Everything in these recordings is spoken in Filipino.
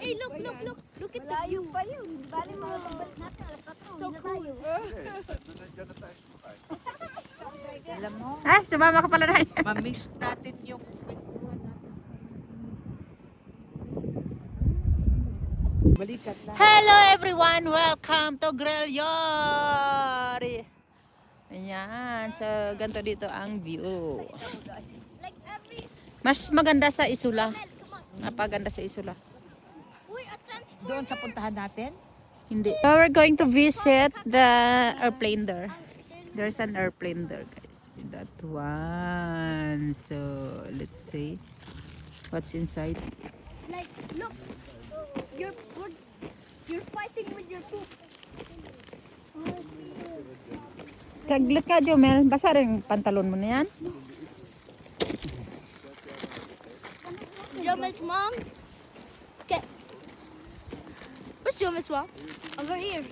Hey, look, look, look. Look at the view. Pa yun. Bali mga pagbalik natin. Alas 4. So cool. Alam mo, Ah, sumama ka pala na. ma-miss natin yung kwentuhan natin. Balikan lang. Hello everyone, welcome to Grelyari. Ayan, so ganito dito ang view. Like every... Mas maganda sa Isula. Napaganda sa Isula. Uy, a transformer. Doon sa puntahan natin. Hindi. So we're going to visit the airplane there. There's an airplane there, guys. That one. So let's see what's inside. Like, look. You're fighting with your poop. Taglit ka, Jomel. Basa rin yung pantalon mo na yan. Jomel's mom. Okay. Where's Jomel's mom? Over here.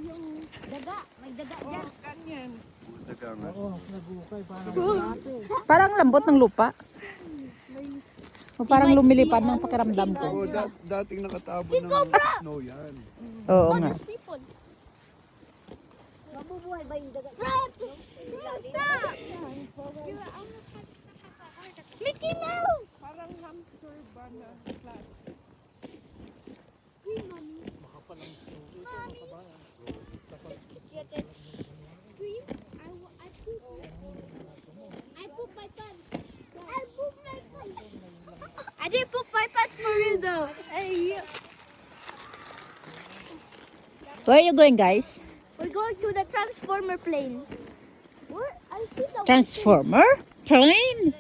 Yung daga. May daga dyan. Oo, nagukay parang Parang lambot ng lupa. O parang lumilipad ng pakiramdam ko. Oo, dating nakatabo ng snow yan. Oo nga. There's people. Mabubuhay ba yung daga? Fred! Stop! Mickey Mouse! Parang hamster ba na class? Scream, mommy. Mommy. Scream. I poop. I poop my pants. I poop my pants. I didn't poop my pants for real though. Hey, Where are you going, guys? we're going to the transformer plane. Where? I see the Transformer? Plane?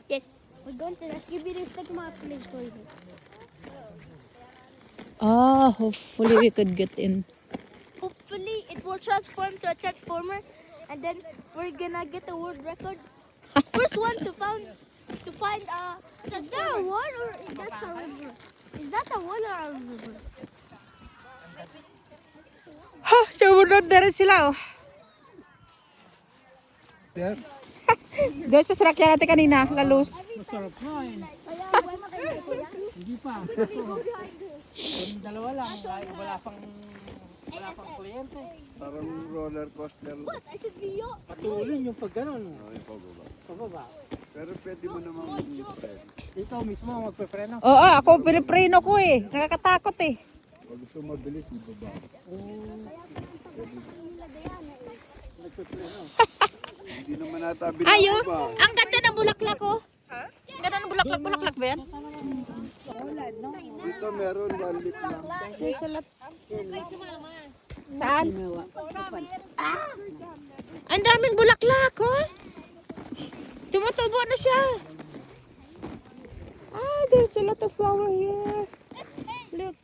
Yes, we're going to the Skibidi Stigma plane for you. Oh, hopefully we could get in. Hopefully, it will transform to a transformer, and then we're gonna get a world record. First one to find is that a wall or is that a river? Is that a wall or a river? Ha! Sumunod na rin sila, oh. Yan. Doon sa sasakyan natin kanina, lalus. masarap na eh. Hindi pa. Yung dalawa lang, wala pang kliyente. Parang roller coaster. What? I should be yo. Patuloy yung pag ganon. Ay, pababa. Pababa. Pero pwede mo namang mag-step. Ikaw mismo magpepreno. Oo, ako pinipreno ko eh. Nakakatakot eh. Pag gusto mabilis, ibaba. Nagpepreno. Hindi naman natabi Ayo, na ba? ang ganda ng bulaklak ko. Ganda ng bulaklak ba yan? Dito meron, lalit lang. There's a lot. Saan? Ah! Ang daming bulaklak, oh. Tumutubo na siya. Ah, there's a lot of flower here. Look.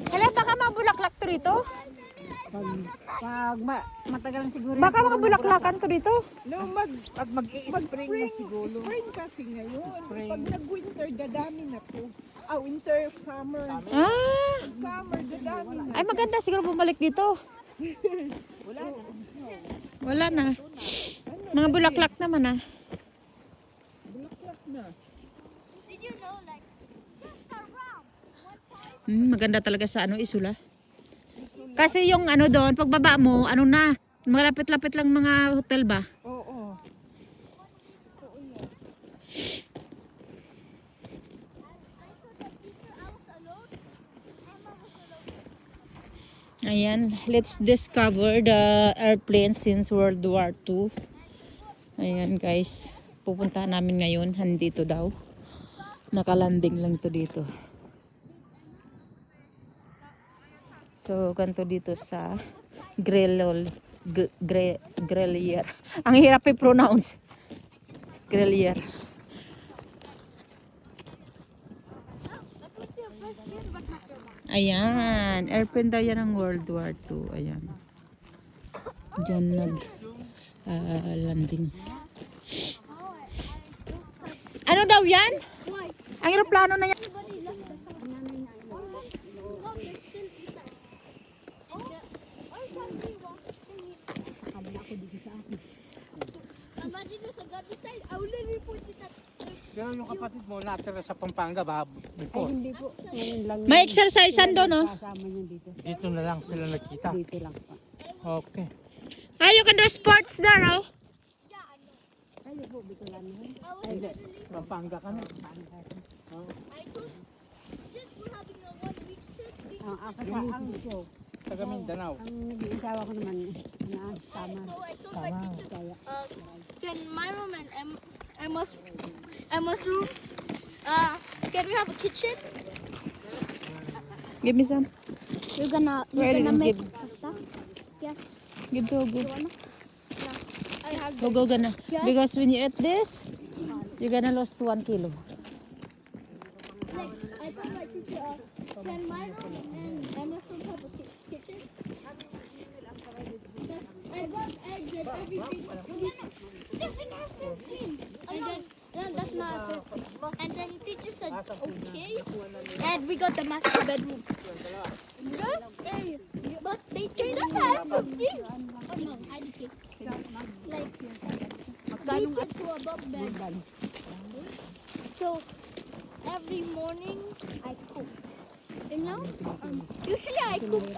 Hala, baka mga bulaklak to rito? Matagal siguro. Baka mga bulaklakan to rito? No, Mag-spring na siguro. spring kasi ngayon. Pag nag-winter, dadami na to. Ah, winter, summer. Ah, Summer, dadami na. ay maganda siguro bumalik dito. Wala na. Mga bulaklak naman ah. Bulaklak na. Did you know like just around? Maganda talaga sa ano, Isula. Kasi yung ano doon, pagbaba mo, ano na, malapit-lapit lang mga hotel ba? Oo. Ayan, let's discover the airplane since World War II. Ayan guys, pupuntahan namin ngayon, handito daw. Nakalanding lang to dito. So, ganito dito sa Grelier. Ang hirap i-pronounce. Grelier. Ayan, airplane daw yan ng World War II. Ayan. Diyan landing. Ano daw yan? Ang aeroplano na yan. Everybody left the no, there's still Isa. And our country wants to meet. got beside, I will literally put it at Pero yung kapatid mo natira sa Pampanga ba? Before. Hindi po. Ngayon lang. May exercisean doon, no? Kasama niya dito. Dito na lang sila nagkita. Dito lang po. Okay. Ah, you can do sports there, oh. Ay, po, Bicolano. I was literally, Pampanga ka na. I told, since we're having a 1 week trip, we Ang ang show. Taga Mindanao. Ang nag-iisawa ko naman, tama. so I told my Tama. teacher, Kaya, can my room and Emma's room, can we have a kitchen? Give me some. You're gonna Where gonna make pasta? Yes. Give to go. I have Go gonna. Because when you eat this, you're gonna lose 1 kilo. like, I told my teacher, can my room and Emma's room have a kitchen? Because I got eggs and everything. That's an thing. And then, no, that's not it. And then teacher said, okay. And we got the master bedroom. Just a, but they changed the everything. No, I did it. Like, they took to above bed. So, every morning I cook. And now, usually I cook,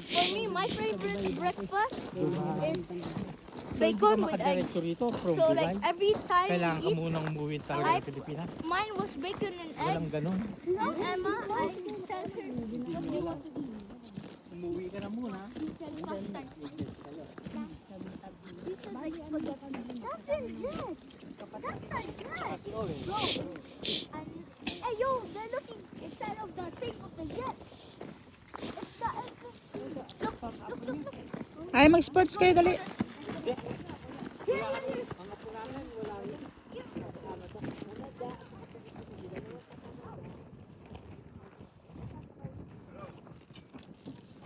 for me, my favorite breakfast is bacon with eggs. Makadiretso rito from So Dubai. like every time Kailangan ka we eat, munang umuwi talaga ng Pilipinas. mine was bacon and Walang eggs. ganun. No, Emma, I tell her what do you want to eat. Umuwi ka na muna. She said pasta. She said like spaghetti. That's in this. That's like that. Bro. And, hey yo, they're looking inside of the thing of the jet. It's the look. Ay, mag-sports kayo, dali.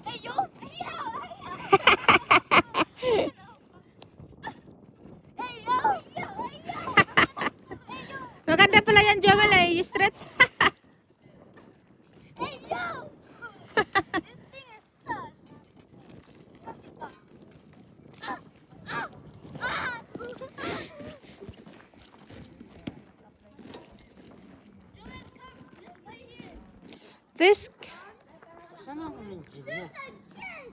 Hey yo, hey yo, hey yo, hey yo. Maganda pala yan, Joel, eh. You stretch. Hey yo! This thing is sus. Sussy fuck. Ah! Joel, come. Look right here. This. Saan ang gym mo?